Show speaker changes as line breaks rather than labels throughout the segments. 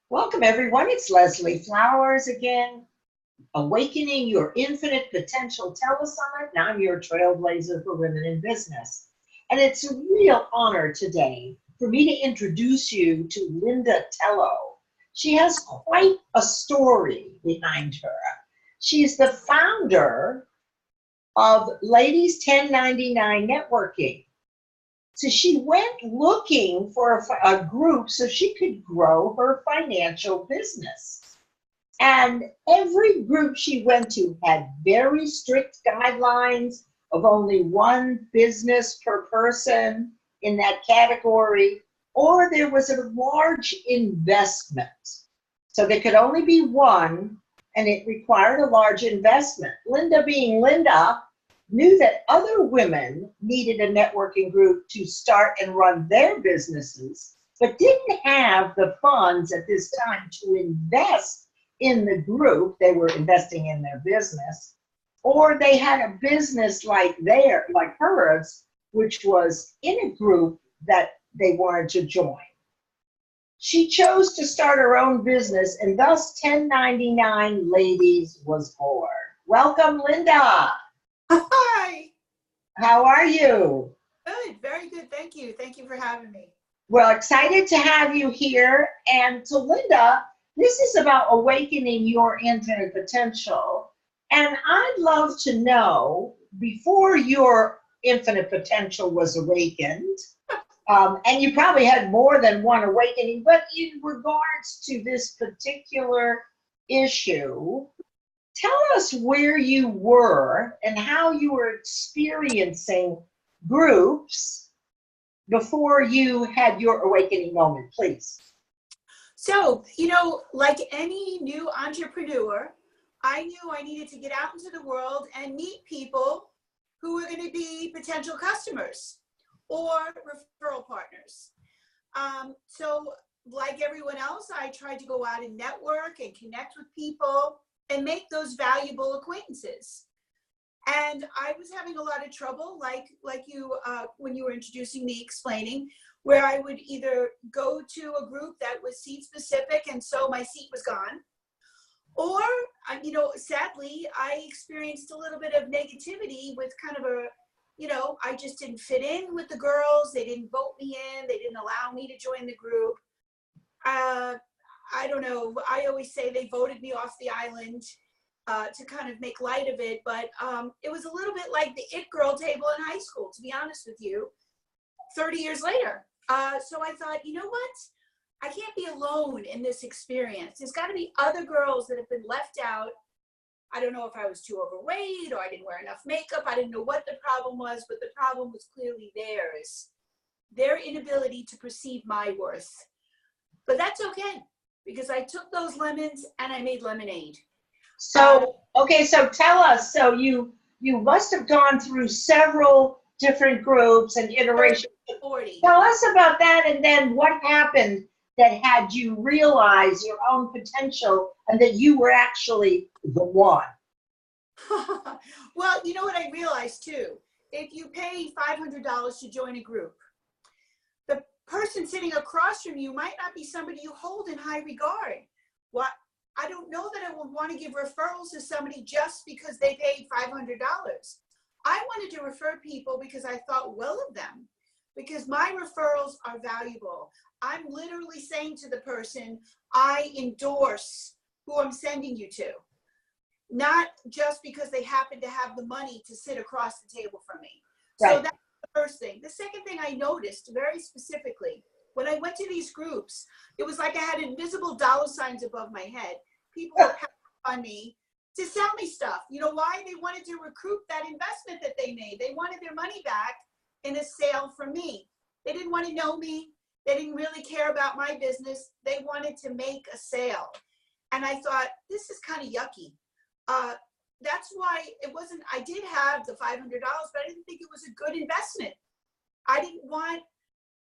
Welcome, everyone. It's Leslie Flowers again, Awakening Your Infinite Potential Telesummit, and I'm your trailblazer for women in business. And it's a real honor today for me to introduce you to Lyndah Tello. She has quite a story behind her. She's the founder of Ladies 1099 Networking. So she went looking for a group so she could grow her financial business. And every group she went to had very strict guidelines of only one business per person in that category, or there was a large investment. So there could only be one, and it required a large investment. Lyndah, being Lyndah, knew that other women needed a networking group to start and run their businesses, but didn't have the funds at this time to invest in the group. They were investing in their business, or they had a business like hers, which was in a group that they wanted to join. She chose to start her own business, and thus 1099 Ladies was born. Welcome, Lyndah.
Hi.
How are you?
Good, very good. Thank you. Thank you for having me.
Well, excited to have you here. And to Lyndah, this is about awakening your infinite potential. And I'd love to know, before your infinite potential was awakened, and you probably had more than one awakening, but in regards to this particular issue, tell us where you were and how you were experiencing groups before you had your awakening moment, please.
So, like any new entrepreneur, I knew I needed to get out into the world and meet people who were going to be potential customers or referral partners. So like everyone else, I tried to go out and network and connect with people and make those valuable acquaintances. And I was having a lot of trouble, like you, when you were introducing me, explaining, where I would either go to a group that was seat specific and so my seat was gone, or, sadly, I experienced a little bit of negativity with kind of I just didn't fit in with the girls. They didn't vote me in. They didn't allow me to join the group. I don't know. I always say they voted me off the island to kind of make light of it. But it was a little bit like the it girl table in high school, to be honest with you, 30 years later. So I thought, you know what? I can't be alone in this experience. There's got to be other girls that have been left out. I don't know if I was too overweight or I didn't wear enough makeup. I didn't know what the problem was, but the problem was clearly theirs. Their inability to perceive my worth. But that's okay, because I took those lemons and I made lemonade.
So tell us, so you must have gone through several different groups and iterations.
40.
Tell us about that, and then what happened that had you realize your own potential and that you were actually the one.
Well, you know what I realized too? If you pay $500 to join a group, the person sitting across from you might not be somebody you hold in high regard. What? I don't know that I would want to give referrals to somebody just because they paid $500. I wanted to refer people because I thought well of them, because my referrals are valuable. I'm literally saying to the person, I endorse who I'm sending you to, not just because they happen to have the money to sit across the table from me. Right. So that's the first thing. The second thing I noticed very specifically, when I went to these groups, it was like I had invisible dollar signs above my head. People were pounding on me to sell me stuff. You know why? They wanted to recoup that investment that they made. They wanted their money back in a sale from me. They didn't want to know me. They didn't really care about my business. They wanted to make a sale. And I thought, this is kind of yucky. That's why it wasn't, I did have the $500, but I didn't think it was a good investment. I didn't want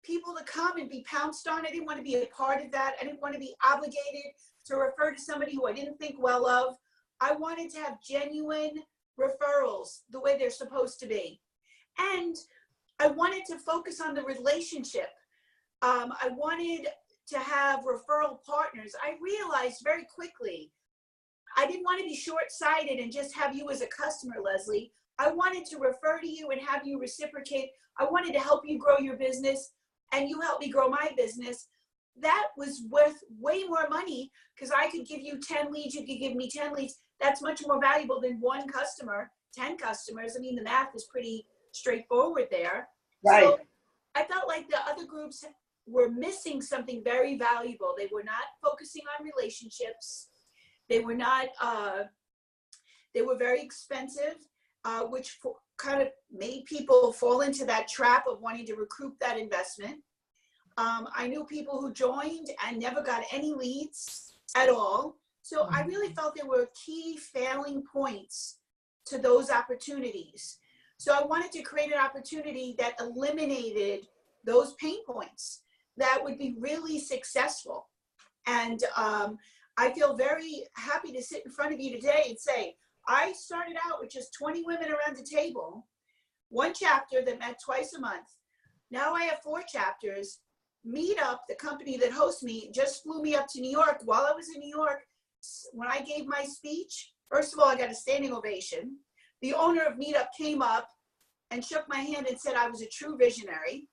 people to come and be pounced on. I didn't want to be a part of that. I didn't want to be obligated to refer to somebody who I didn't think well of. I wanted to have genuine referrals the way they're supposed to be. And I wanted to focus on the relationship. I wanted to have referral partners, I realized very quickly, I didn't want to be short-sighted and just have you as a customer, Leslie. I wanted to refer to you and have you reciprocate. I wanted to help you grow your business and you help me grow my business. That was worth way more money because I could give you 10 leads, you could give me 10 leads. That's much more valuable than one customer, 10 customers. I mean, the math is pretty straightforward there.
Right.
So I felt like the other groups were missing something very valuable. They were not focusing on relationships. They were not, they were very expensive, which kind of made people fall into that trap of wanting to recoup that investment. I knew people who joined and never got any leads at all. So I really felt there were key failing points to those opportunities. So I wanted to create an opportunity that eliminated those pain points that would be really successful. And I feel very happy to sit in front of you today and say, I started out with just 20 women around the table, one chapter that met twice a month. Now I have 4 chapters. Meetup, the company that hosts me, just flew me up to New York. While I was in New York, when I gave my speech, first of all, I got a standing ovation. The owner of Meetup came up and shook my hand and said I was a true visionary.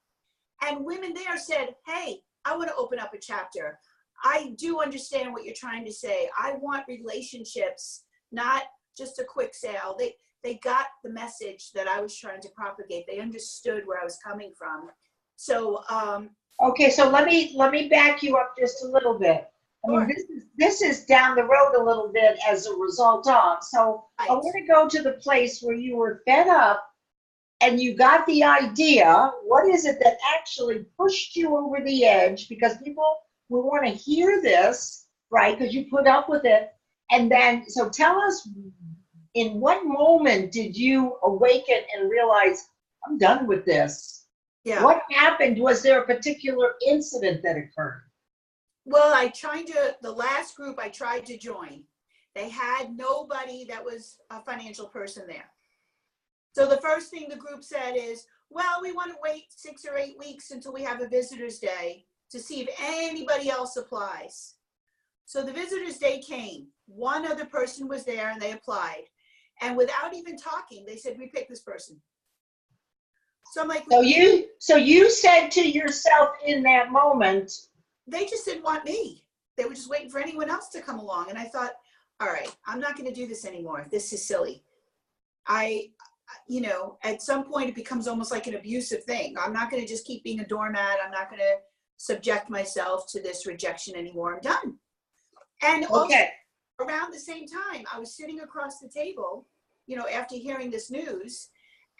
And women there said, hey, I want to open up a chapter. I do understand what you're trying to say. I want relationships, not just a quick sale. They got the message that I was trying to propagate. They understood where I was coming from. So,
okay, so let me back you up just a little bit. I mean, this is down the road a little bit as a result of. So I want to go to the place where you were fed up and you got the idea. What is it that actually pushed you over the edge? Because people will want to hear this, right? Because you put up with it. And then, so tell us, in what moment did you awaken and realize, I'm done with this?
yeah.
What happened? Was there a particular incident that occurred?
Well, the last group I tried to join, they had nobody that was a financial person there. So the first thing the group said is, well, we want to wait 6 or 8 weeks until we have a visitor's day to see if anybody else applies. So the visitor's day came. One other person was there and they applied. And without even talking, they said, we picked this person. So I'm like,
so you said to yourself in that moment,
they just didn't want me. They were just waiting for anyone else to come along. And I thought, all right, I'm not going to do this anymore. This is silly. At some point it becomes almost like an abusive thing. I'm not going to just keep being a doormat. I'm not going to subject myself to this rejection anymore. I'm done. And also around the same time, I was sitting across the table, after hearing this news.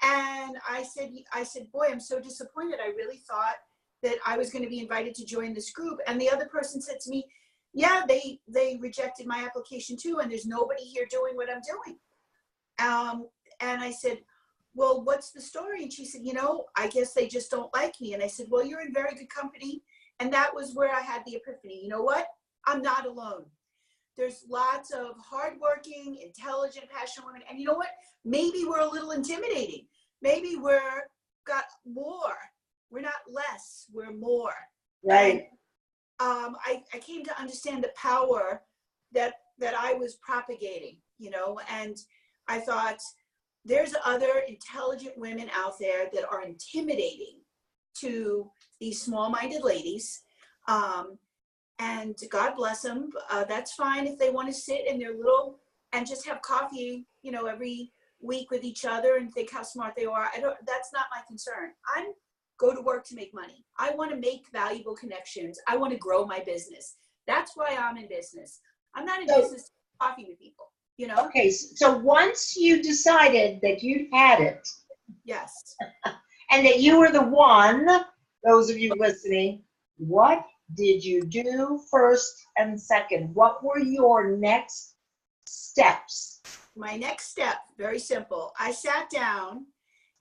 And I said, boy, I'm so disappointed. I really thought that I was going to be invited to join this group. And the other person said to me, yeah, they rejected my application too. And there's nobody here doing what I'm doing. And I said, well, what's the story? And she said, I guess they just don't like me. And I said, well, you're in very good company. And that was where I had the epiphany. You know what? I'm not alone. There's lots of hardworking, intelligent, passionate women. And you know what? Maybe we're a little intimidating. Maybe we're got more. We're not less, we're more.
Right.
And, I came to understand the power that I was propagating, and I thought there's other intelligent women out there that are intimidating to these small-minded ladies. And God bless them. That's fine if they want to sit in their little and just have coffee, every week with each other and think how smart they are. That's not my concern. I'm go to work to make money. I want to make valuable connections. I want to grow my business. That's why I'm in business. I'm not in business to have coffee with people,
Okay, so once you decided that you'd had it.
Yes.
And that you were the one, those of you listening, what did you do first and second? What were your next steps?
My next step, very simple. I sat down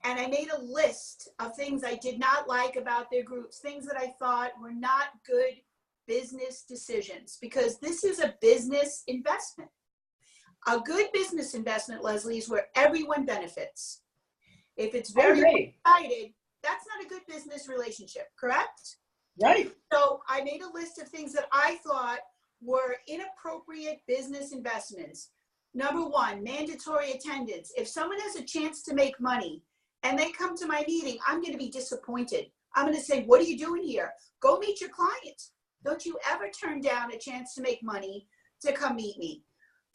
and I made a list of things I did not like about their groups, things that I thought were not good business decisions, because this is a business investment. A good business investment, Leslie, is where everyone benefits. If it's very one-sided, that's not a good business relationship, correct?
Right.
So I made a list of things that I thought were inappropriate business investments. Number one, mandatory attendance. If someone has a chance to make money and they come to my meeting, I'm going to be disappointed. I'm going to say, what are you doing here? Go meet your clients. Don't you ever turn down a chance to make money to come meet me.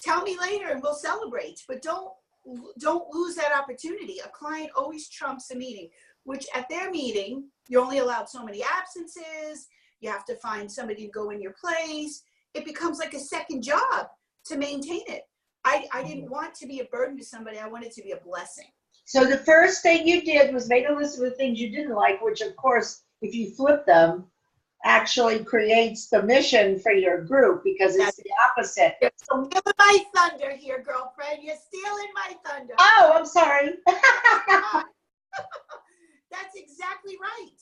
Tell me later and we'll celebrate, but don't lose that opportunity. A client always trumps a meeting, which at their meeting, you're only allowed so many absences. You have to find somebody to go in your place. It becomes like a second job to maintain it. I didn't want to be a burden to somebody. I wanted to be a blessing.
So the first thing you did was made a list of the things you didn't like, which of course, if you flip them, actually creates the mission for your group because it's the opposite.
You're stealing my thunder here, girlfriend. You're stealing my thunder.
Oh, I'm sorry.
That's exactly right.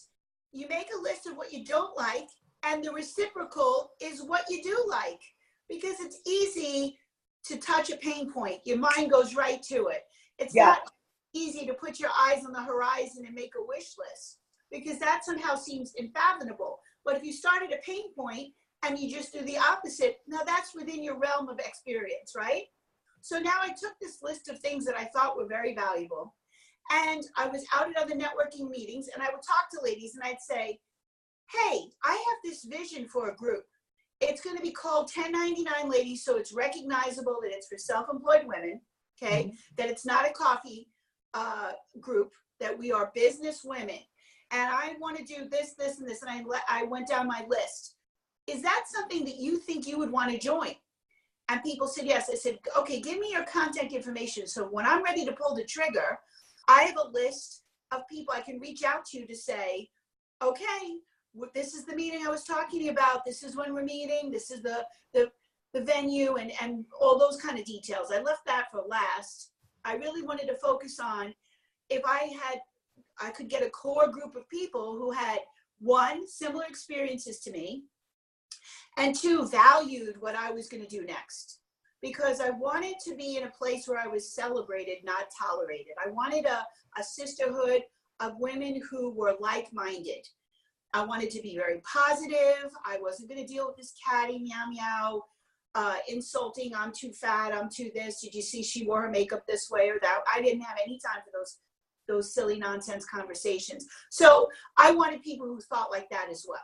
You make a list of what you don't like, and the reciprocal is what you do like, because it's easy to touch a pain point. Your mind goes right to it. It's not easy to put your eyes on the horizon and make a wish list, because that somehow seems unfathomable. But if you start at a pain point and you just do the opposite, now that's within your realm of experience, right? So now I took this list of things that I thought were very valuable, and I was out at other networking meetings, and I would talk to ladies and I'd say, hey, I have this vision for a group. It's going to be called 1099 Ladies, so it's recognizable that it's for self-employed women, okay? That it's not a coffee group, that we are business women. And I want to do this, this, and this. And I went down my list. Is that something that you think you would want to join? And people said yes. I said, okay, give me your contact information. So when I'm ready to pull the trigger, I have a list of people I can reach out to say, okay, this is the meeting I was talking to you about. This is when we're meeting. This is the venue and all those kind of details. I left that for last. I really wanted to focus on if I could get a core group of people who had, one, similar experiences to me, and two, valued what I was going to do next. Because I wanted to be in a place where I was celebrated, not tolerated. I wanted a sisterhood of women who were like-minded. I wanted to be very positive. I wasn't going to deal with this catty meow meow, insulting, I'm too fat, I'm too this. Did you see she wore her makeup this way or that? I didn't have any time for those silly nonsense conversations. So I wanted people who thought like that as well,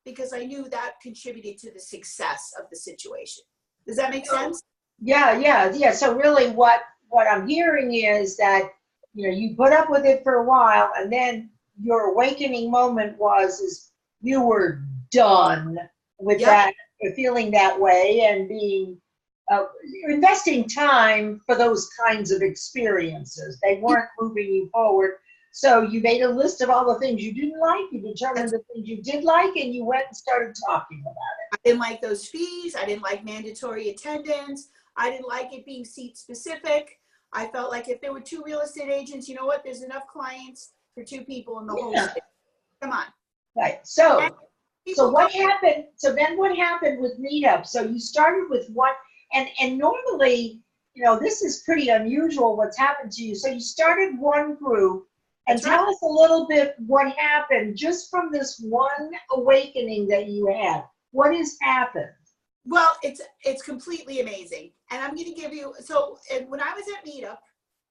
because I knew that contributed to the success of the situation. Does that make sense?
Yeah. So really what I'm hearing is that, you put up with it for a while, and then your awakening moment is you were done with that, feeling that way, and being investing time for those kinds of experiences. They weren't moving you forward. So you made a list of all the things you didn't like, you determined the things you did like, and you went and started talking about it.
I didn't like those fees. I didn't like mandatory attendance. I didn't like it being seat specific. I felt like if there were 2 real estate agents, you know what, there's enough clients for 2 people in the whole state. Come on.
Right. So what happened? So then what happened with Meetup? So you started with what, and normally, this is pretty unusual what's happened to you. So you started one group, and tell us a little bit what happened just from this one awakening that you had. What has happened?
Well, it's completely amazing. And I'm going to give you, so when I was at Meetup,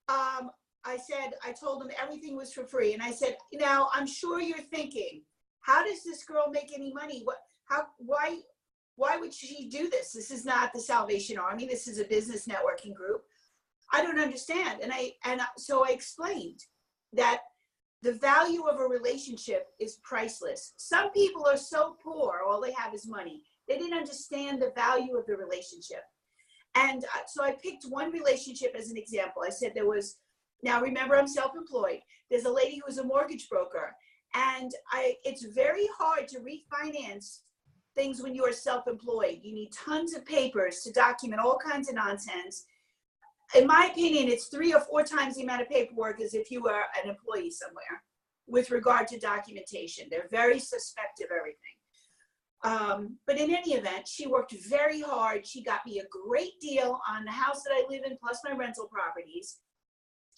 I told them everything was for free. And I said, now I'm sure you're thinking, how does this girl make any money? Why would she do this? This is not the Salvation Army. This is a business networking group. I don't understand. So I explained that the value of a relationship is priceless. Some people are so poor, all they have is money. They didn't understand the value of the relationship. And so I picked one relationship as an example. I said now remember, I'm self-employed. There's a lady who is a mortgage broker. And it's very hard to refinance things when you are self-employed. You need tons of papers to document all kinds of nonsense. In my opinion, it's 3 or 4 times the amount of paperwork as if you were an employee somewhere with regard to documentation. They're very suspect of everything. But in any event, she worked very hard. She got me a great deal on the house that I live in, plus my rental properties.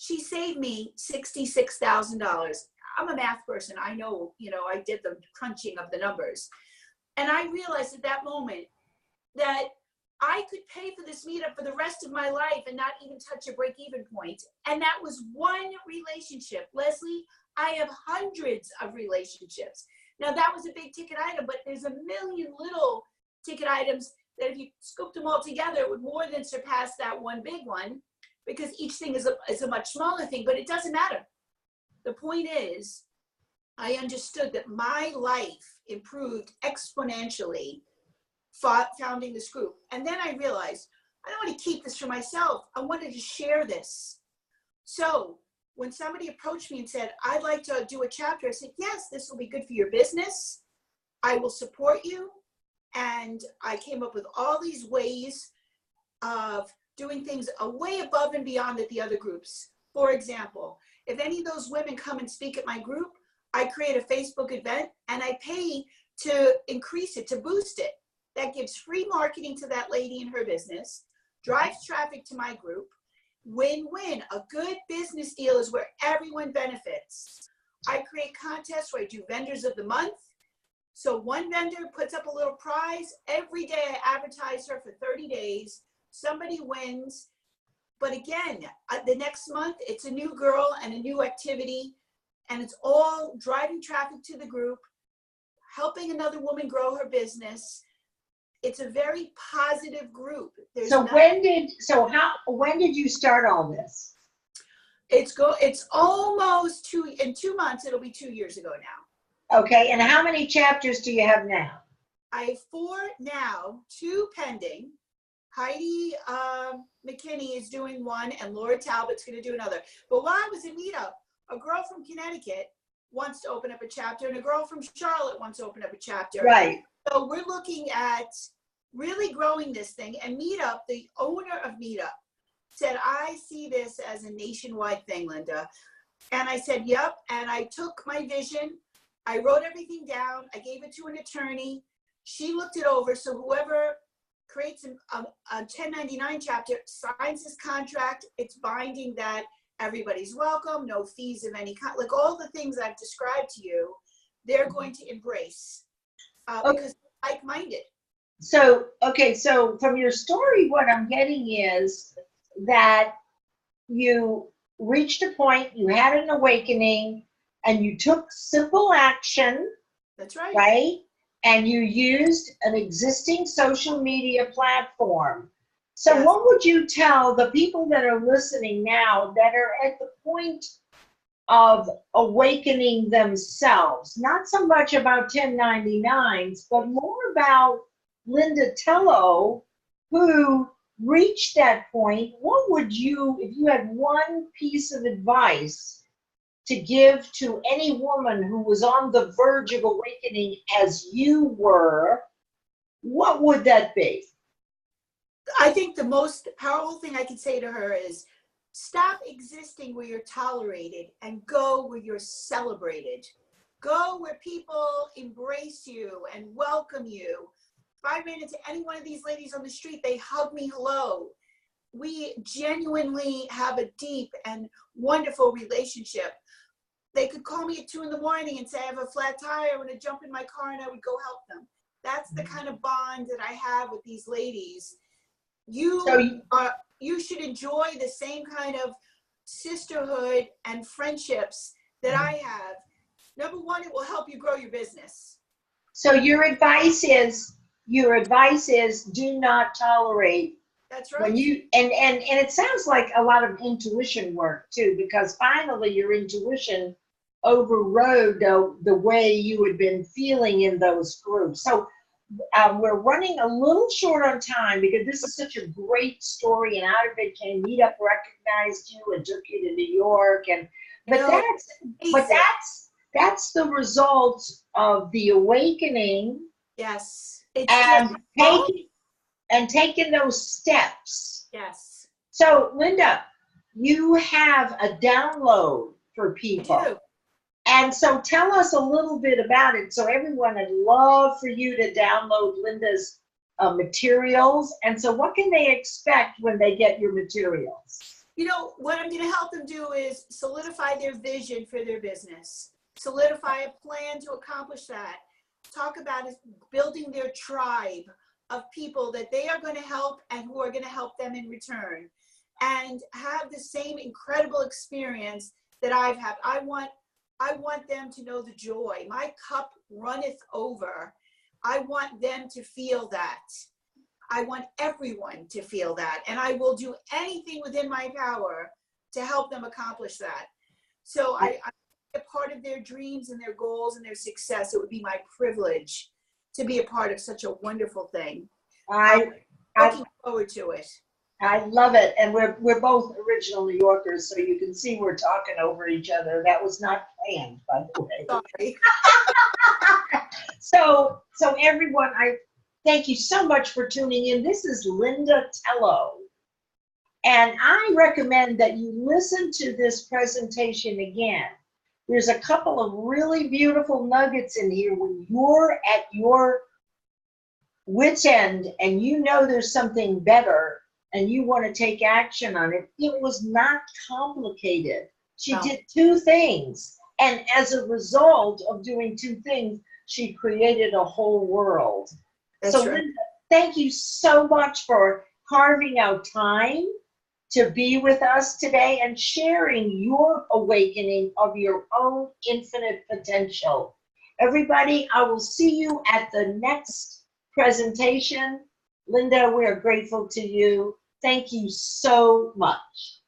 she saved me $66,000. I'm a math person. I know, I did the crunching of the numbers. And I realized at that moment that I could pay for this meetup for the rest of my life and not even touch a break-even point. And that was one relationship. Leslie, I have hundreds of relationships. Now, that was a big ticket item, but there's a million little ticket items that if you scooped them all together, it would more than surpass that one big one, because each thing is a much smaller thing, but it doesn't matter. The point is, I understood that my life improved exponentially founding this group. And then I realized, I don't want to keep this for myself. I wanted to share this. So when somebody approached me and said, I'd like to do a chapter, I said, yes, this will be good for your business. I will support you. And I came up with all these ways of doing things way above and beyond at the other groups. For example, if any of those women come and speak at my group, I create a Facebook event and I pay to increase it, to boost it. That gives free marketing to that lady in her business, drives traffic to my group. Win-win. A good business deal is where everyone benefits. I create contests where I do vendors of the month. So one vendor puts up a little prize. Every day I advertise her for 30 days. Somebody wins. But again, the next month, it's a new girl and a new activity. And it's all driving traffic to the group, helping another woman grow her business. It's a very positive group.
When did you start all this?
It's almost in 2 months, it'll be 2 years ago now.
Okay, and how many chapters do you have now?
I have 4 now, 2 pending. Heidi McKinney is doing one, and Laura Talbot's going to do another. But while I was in meetup, a girl from Connecticut wants to open up a chapter, and a girl from Charlotte wants to open up a chapter.
Right.
So we're looking at really growing this thing. And Meetup, the owner of Meetup, said, I see this as a nationwide thing, Lyndah. And I said, yep. And I took my vision. I wrote everything down. I gave it to an attorney. She looked it over. So whoever creates a 1099 chapter signs this contract. It's binding that everybody's welcome, no fees of any kind, like all the things I've described to you, they're going to embrace because they're like-minded.
So from your story, what I'm getting is that you reached a point, you had an awakening, and you took simple action.
That's right.
Right? And you used an existing social media platform. So
Yes.
What would you tell the people that are listening now that are at the point of awakening themselves? Not so much about 1099s, but more about Lyndah Tello, who reached that point. What would you, if you had one piece of advice to give to any woman who was on the verge of awakening as you were, what would that be?
I think the most powerful thing I could say to her is stop existing where you're tolerated and go where you're celebrated. Go where people embrace you and welcome you. If I ran into any one of these ladies on the street, they hug me hello. We genuinely have a deep and wonderful relationship. They could call me at 2 in the morning and say, I have a flat tire, I want to jump in my car, and I would go help them. That's the kind of bond that I have with these ladies. You should enjoy the same kind of sisterhood and friendships that I have. Number one, it will help you grow your business.
So your advice is do not tolerate.
That's right.
When you and it sounds like a lot of intuition work too, because finally your intuition overrode the way you had been feeling in those groups. So we're running a little short on time because this is such a great story, and out of it came Meetup recognized you and took you to New York, but that's the result of the awakening.
Yes.
And taking those steps.
Yes.
So Lyndah, you have a download for people.
I do.
And so tell us a little bit about it. So everyone, I'd love for you to download Lyndah's materials. And so what can they expect when they get your materials?
You know, what I'm going to help them do is solidify their vision for their business, solidify a plan to accomplish that. Talk about is building their tribe of people that they are going to help and who are going to help them in return, and have the same incredible experience that I've had. I want them to know the joy. My cup runneth over. I want them to feel that. I want everyone to feel that. And I will do anything within my power to help them accomplish that. So I'm a part of their dreams and their goals and their success. It would be my privilege to be a part of such a wonderful thing. I'm looking forward to it.
I love it. And we're both original New Yorkers, so you can see we're talking over each other. That was not planned, by the way.
Sorry.
So everyone, I thank you so much for tuning in. This is Lyndah Tello. And I recommend that you listen to this presentation again. There's a couple of really beautiful nuggets in here when you're at your wit's end and you know there's something better and you want to take action on it. It was not complicated. She did two things. And as a result of doing two things, she created a whole world.
That's
so
right.
Lyndah, thank you so much for carving out time to be with us today and sharing your awakening of your own infinite potential. Everybody, I will see you at the next presentation. Lyndah, we are grateful to you. Thank you so much.